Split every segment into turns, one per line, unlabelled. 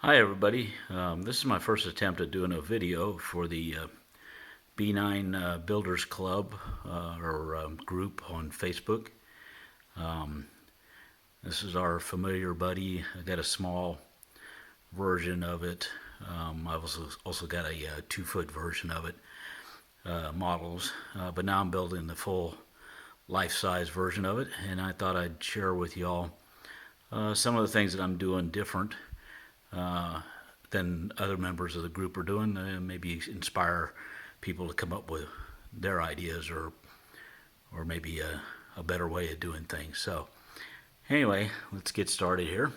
Hi everybody. This is my first attempt at doing a video for the B9 Builders Club or group on Facebook. Um, this is our familiar buddy. I got a small version of it. I've also got a 2-foot version of it, models, but now I'm building the full life-size version of it, and I thought I'd share with y'all some of the things that I'm doing different uh, than other members of the group are doing. Maybe inspire people to come up with their ideas or maybe a better way of doing things. So anyway, let's get started here.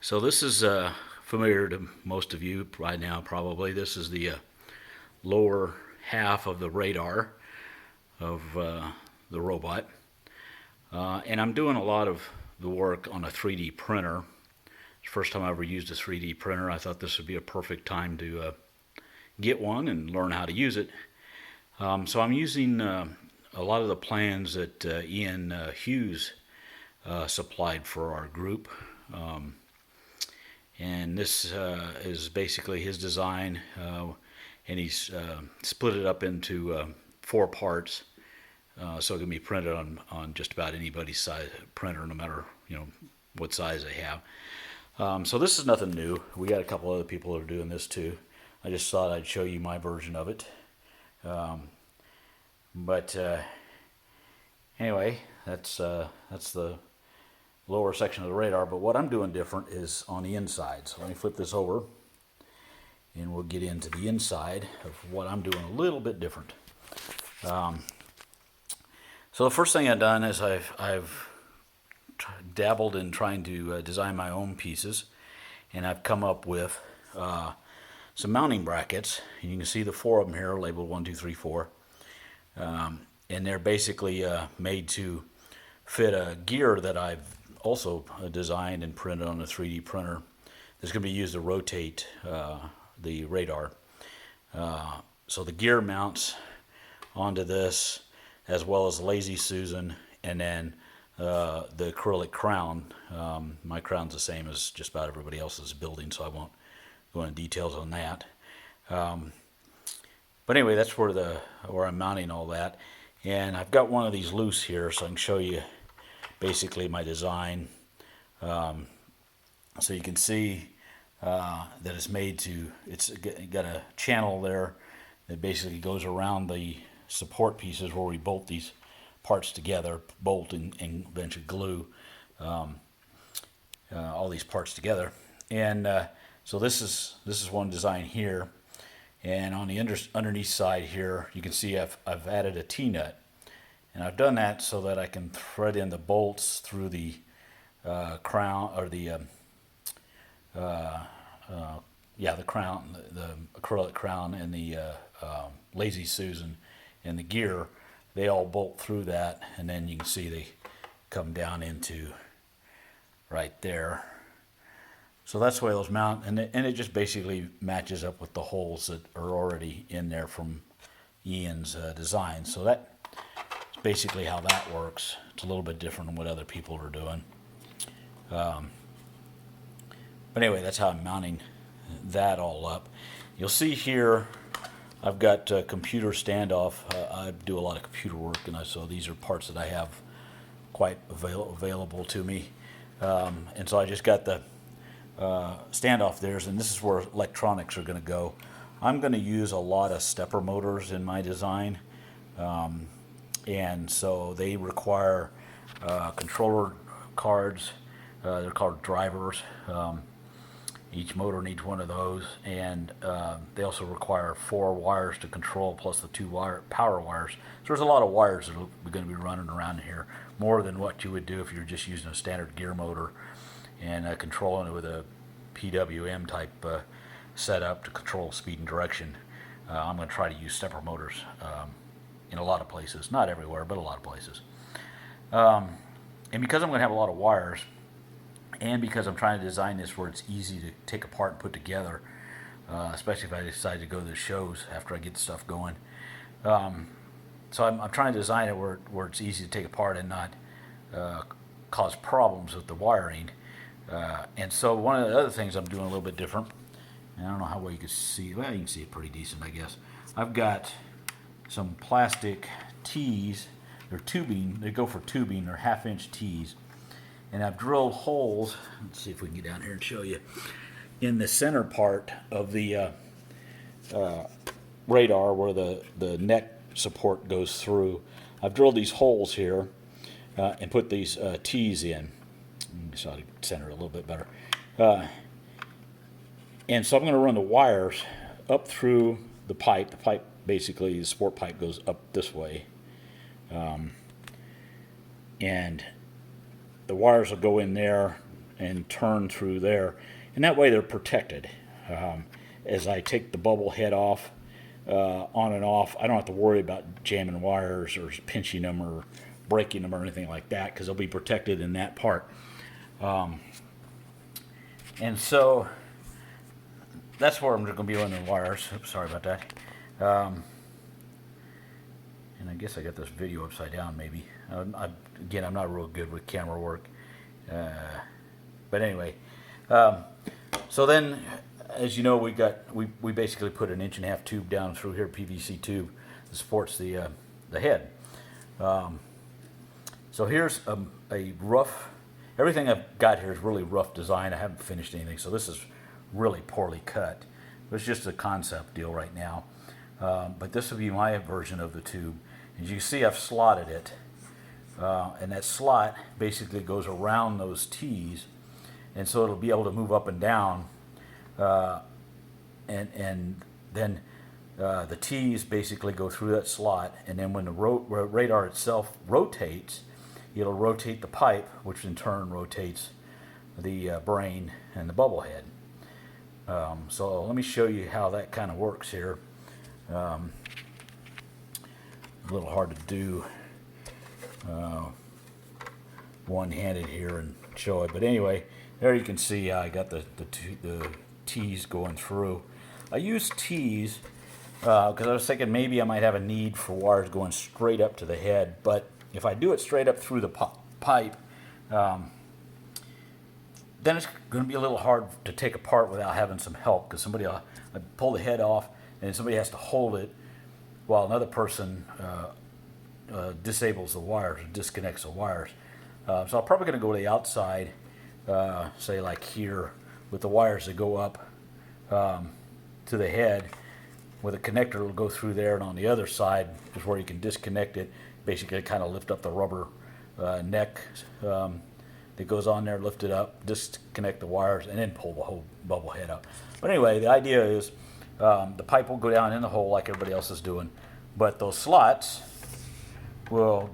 So this is familiar to most of you right now probably. This is the lower half of the radar of the robot. And I'm doing a lot of the work on a 3D printer. First time I ever used a 3D printer. I thought this would be a perfect time to get one and learn how to use it. So I'm using a lot of the plans that Ian Hughes supplied for our group. And this is basically his design, and he's split it up into 4 parts, so it can be printed on just about anybody's size printer, no matter what size they have. So this is nothing new. We got a couple other people that are doing this too. I just thought I'd show you my version of it. But anyway, that's the lower section of the radar. But what I'm doing different is on the inside. So let me flip this over, and we'll get into the inside of what I'm doing a little bit different. So the first thing I've done is I've dabbled in trying to design my own pieces, and I've come up with some mounting brackets. And you can see the 4 of them here labeled 1, 2, 3, 4, and they're basically made to fit a gear that I've also designed and printed on a 3D printer that's going to be used to rotate the radar. So the gear mounts onto this, as well as Lazy Susan, and then the acrylic crown. My crown's the same as just about everybody else's building, so I won't go into details on that. But anyway, that's where I'm mounting all that. And I've got one of these loose here, so I can show you basically my design. So you can see that it's made to, it's got a channel there that basically goes around the support pieces where we bolt these parts together, bolt and eventually glue all these parts together. And so this is one design here, and on the underneath side here you can see I've added a T-nut, and I've done that so that I can thread in the bolts through the crown, or the the crown, the acrylic crown, and the Lazy Susan and the gear. They all bolt through that, and then you can see they come down into right there. So that's the way those mount, and it just basically matches up with the holes that are already in there from Ian's design. So that's basically how that works. It's a little bit different than what other people are doing. But anyway, that's how I'm mounting that all up. You'll see here I've got computer standoff. I do a lot of computer work, and so these are parts that I have quite available to me. And so I just got the standoff there, and this is where electronics are going to go. I'm going to use a lot of stepper motors in my design, and so they require controller cards. They're called drivers. Each motor needs one of those, and they also require 4 wires to control, plus the 2 power wires. So there's a lot of wires that are going to be running around here, more than what you would do if you're just using a standard gear motor and controlling it with a PWM type setup to control speed and direction. I'm going to try to use stepper motors in a lot of places, not everywhere, but a lot of places. And because I'm going to have a lot of wires, and because I'm trying to design this where it's easy to take apart and put together, especially if I decide to go to the shows after I get the stuff going. So I'm trying to design it where it's easy to take apart and not cause problems with the wiring. And so one of the other things I'm doing a little bit different, and I don't know how well you can see, well, you can see it pretty decent, I guess. I've got some plastic tees. They're tubing, they go for tubing, they're 1/2-inch tees. And I've drilled holes, let's see if we can get down here and show you, in the center part of the radar where the neck support goes through. I've drilled these holes here and put these tees in. So I center it a little bit better. And so I'm going to run the wires up through the pipe. The pipe, basically, the sport pipe goes up this way. And the wires will go in there and turn through there. And that way they're protected. As I take the bubble head off, on and off, I don't have to worry about jamming wires or pinching them or breaking them or anything like that, because they'll be protected in that part. And so that's where I'm going to be running the wires. Oops, sorry about that. And I guess I got this video upside down maybe. Again, I'm not real good with camera work. But anyway, so then, as you know, we basically put an 1.5-inch tube down through here, PVC tube that supports the head. So here's a rough. Everything I've got here is really rough design. I haven't finished anything, so this is really poorly cut. It's just a concept deal right now. But this will be my version of the tube. As you can see, I've slotted it. And that slot basically goes around those tees. And so it'll be able to move up and down. And then the tees basically go through that slot. And then when the radar itself rotates, it'll rotate the pipe, which in turn rotates the brain and the bubble head. So let me show you how that kind of works here. A little hard to do one-handed here and show it, but anyway, there you can see I got the tees going through. I use tees because I was thinking maybe I might have a need for wires going straight up to the head, but if I do it straight up through the pipe, then it's going to be a little hard to take apart without having some help, because somebody will pull the head off and somebody has to hold it while another person disables the wires or disconnects the wires. So I'm probably going to go to the outside, say like here, with the wires that go up to the head, with a connector will go through there, and on the other side is where you can disconnect it. Basically kind of lift up the rubber neck that goes on there, lift it up, disconnect the wires, and then pull the whole bubble head up. But anyway, the idea is the pipe will go down in the hole like everybody else is doing, but those slots will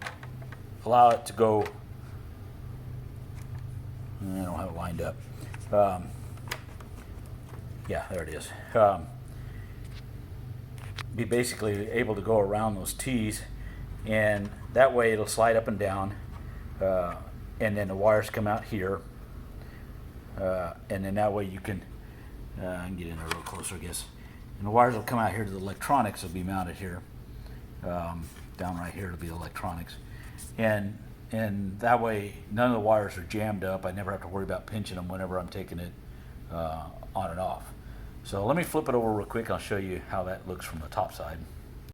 allow it to go. I don't have it lined up. Yeah, there it is. Be basically able to go around those tees, and that way it'll slide up and down, and then the wires come out here, and then that way you can, I can get in there a little closer, I guess, and the wires will come out here to the electronics. Will be mounted here, down right here to be electronics, and that way none of the wires are jammed up. I never have to worry about pinching them whenever I'm taking it on and off. So let me flip it over real quick. I'll show you how that looks from the top side.